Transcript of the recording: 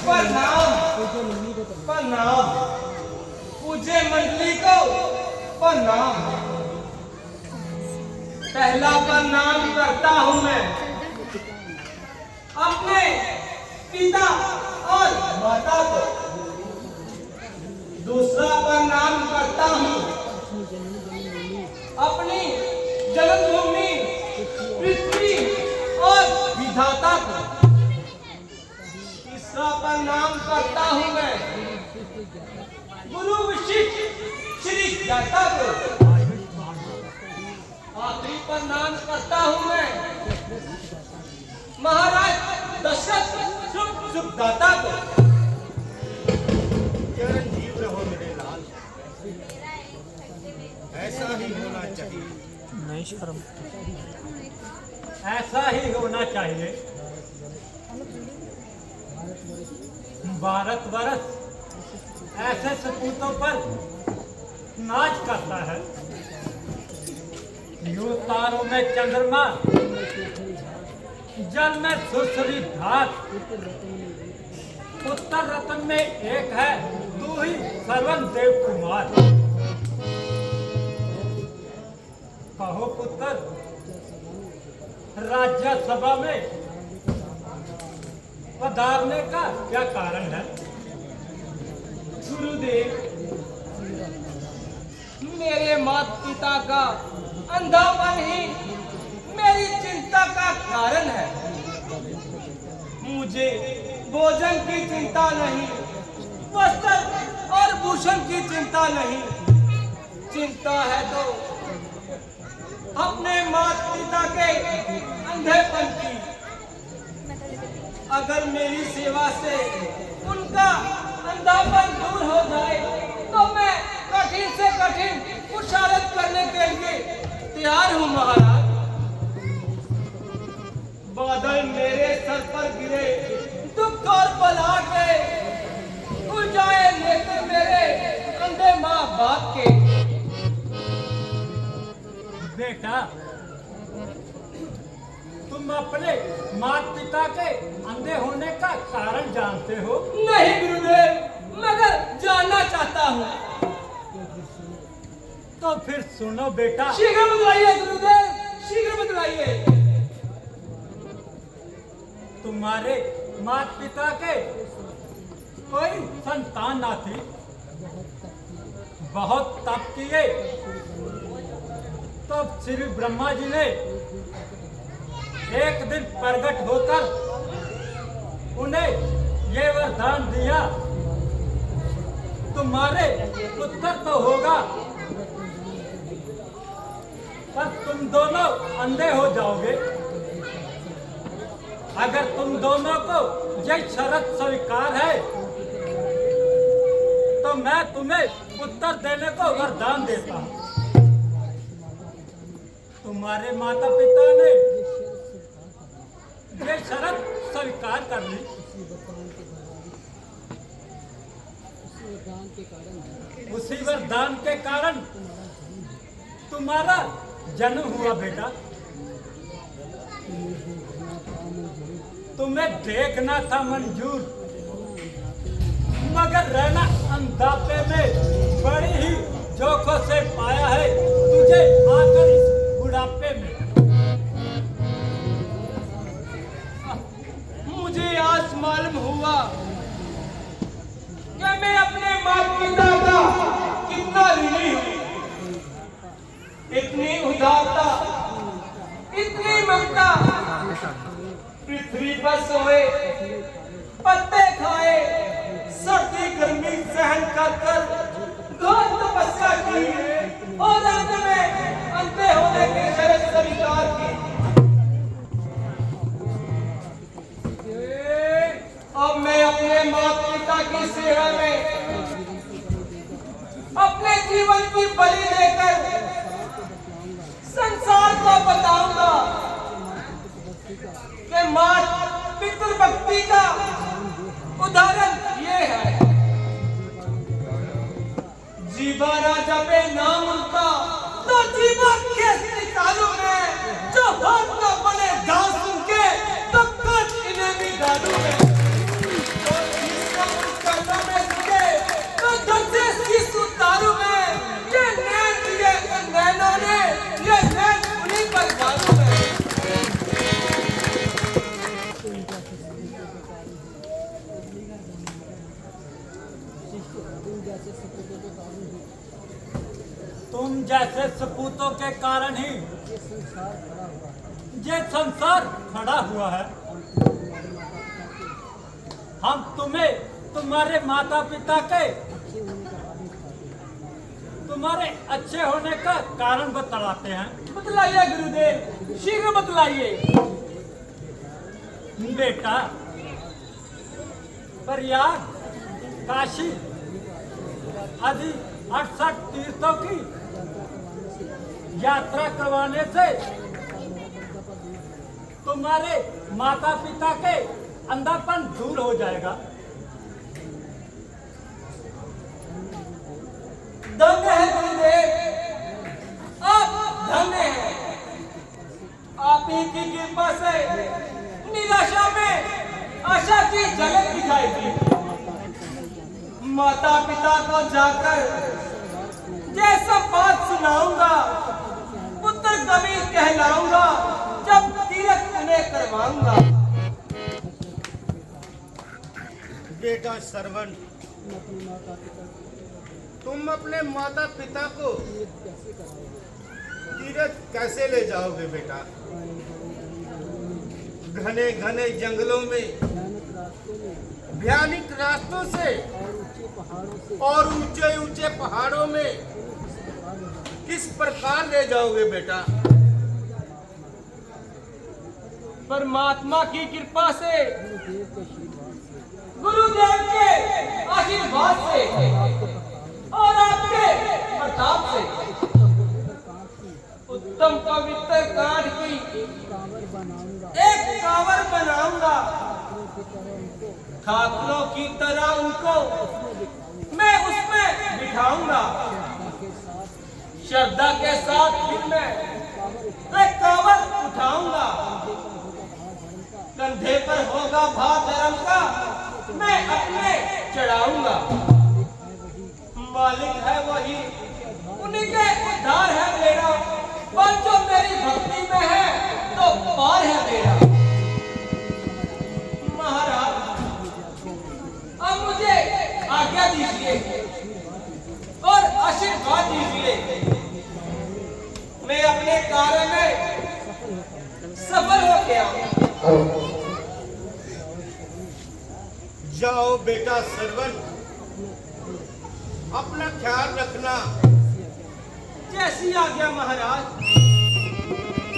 प्रणाम प्रणाम, पूज्य मंडली को प्रणाम। पहला प्रणाम करता हूँ मैं अपने पिता और माता को। दूसरा प्रणाम करता हूँ अपनी जन्मभूमि पृथ्वी और विधाता को। तीसरा प्रणाम करता हूँ मैं गुरु विशिष्ट श्री दाता को। आखिरी प्रणाम करता हूँ मैं महाराज दशरथ सुखदाता को। चिरंजीव रहो मेरे लाल, ऐसा ही होना चाहिए। नहीं शर्म, ऐसा ही होना चाहिए। भारतवर्ष ऐसे सपूतों पर नाच करता है। यूं तारों में चंद्रमा, जल में सुरसरी धार। उत्तर रतन में एक है तू ही सर्वन देव कुमार। कहो पुत्र, राज्यसभा में पधारने का क्या कारण है? गुरुदेव, मेरे माता पिता का अंधापन ही मेरी चिंता का कारण है। मुझे भोजन की चिंता नहीं, वस्त्र और भूषण की चिंता नहीं। चिंता है तो अपने माता पिता के अंधेपन की। अगर मेरी सेवा से उनका अंधापन दूर हो जाए तो मैं कठिन से कठिन पुरुषार्थ करने के लिए तैयार हूँ महाराज। बादल मेरे सर पर गिरे, दुख और बला के खुल जाए नेत्र मेरे अंधे माँ बाप के। बेटा, तुम अपने माता पिता के अंधे होने का कारण जानते हो? नहीं गुरुदेव, मगर जानना चाहता हूँ। तो फिर सुनो बेटा। शीघ्र बतलाइए गुरुदेव, शीघ्र बतलाइए। तुम्हारे माता पिता के कोई संतान ना थी। बहुत तप किए तब श्री ब्रह्मा जी ने एक दिन प्रकट होकर उन्हें ये वरदान दिया, तुम्हारे पुत्र तो होगा पर तुम दोनों अंधे हो जाओगे। अगर तुम दोनों को यह शर्त स्वीकार है तो मैं तुम्हें पुत्र देने को वरदान देता हूँ। तुम्हारे माता पिता ने ये शर्त स्वीकार कर ली। उसी वरदान के कारण तुम्हारा जन्म हुआ बेटा। तुम्हें देखना था मंजूर, मगर रहना अंधापे में बड़ी ही जोखों से पाया है तुझे आकर इस बुढ़ापे में। मुझे आज मालूम हुआ कि मैं अपने माता पिता का कितना ऋणी हूँ। इतनी उदारता, इतनी ममता, पृथ्वी पर सोए, पत्ते खाए, सर्दी गर्मी सहन कर घोर तपस्या की और अंत में अंधे होने की शर्त स्वीकार की। अब मैं अपने माता पिता की सेवा में अपने जीवन की बलि देकर संसार को बताऊंगा कि मात पितृभक्ति का उदाहरण ये है। जीवा ना जपे नाम उनका तो जीवा खेत निकालू मैं, जो हाथ ना बने घास उनके तो कट इन्हें भी डालू मैं। तुम जैसे सपूतों के कारण ही ये संसार खड़ा हुआ है। हम तुम्हें तुम्हारे माता पिता के तुम्हारे अच्छे होने का कारण बतलाते हैं। बतलाइए गुरुदेव, शीघ्र बतलाइए। बेटा, प्रयाग, काशी आदि 68 तीर्थों की यात्रा करवाने से तुम्हारे माता पिता के अंधापन दूर हो जाएगा। धन्य है गुरुदेव, आप धन्य हैं। आप ही की कृपा से निराशा में आशा की झलक दिखाई दी। माता पिता को जाकर जैसा बात सुनाऊंगा, पुत्र कवि कहलाऊंगा, जब तीरथ उन्हें करवाऊंगा। बेटा श्रवण, तुम अपने माता पिता को तीरथ कैसे ले जाओगे बेटा? घने घने जंगलों में, भयानक रास्तों से और ऊंचे ऊंचे पहाड़ों में किस प्रकार ले जाओगे बेटा? परमात्मा की कृपा से, गुरुदेव के आशीर्वाद से और आपके प्रताप से उत्तम पवित्र काठ की एक कांवर बनाऊंगा। ठाकुरों की तरह उनको मैं उसमें बिठाऊंगा। श्रद्धा के साथ फिर मैं एक कांवर उठाऊंगा। कंधे पर होगा भार धर्म का, मैं अपने चढ़ाऊंगा। मालिक है वही, उन्हीं के उद्धार है मेरा। पर जो मेरी भक्ति में है तो पार है मेरा। महाराज, अब मुझे आज्ञा दीजिए और आशीर्वाद दीजिए। मैं अपने कार्य में सफल हो गया। जाओ बेटा श्रवण, अपना ख्याल रखना। जैसी आज्ञा महाराज।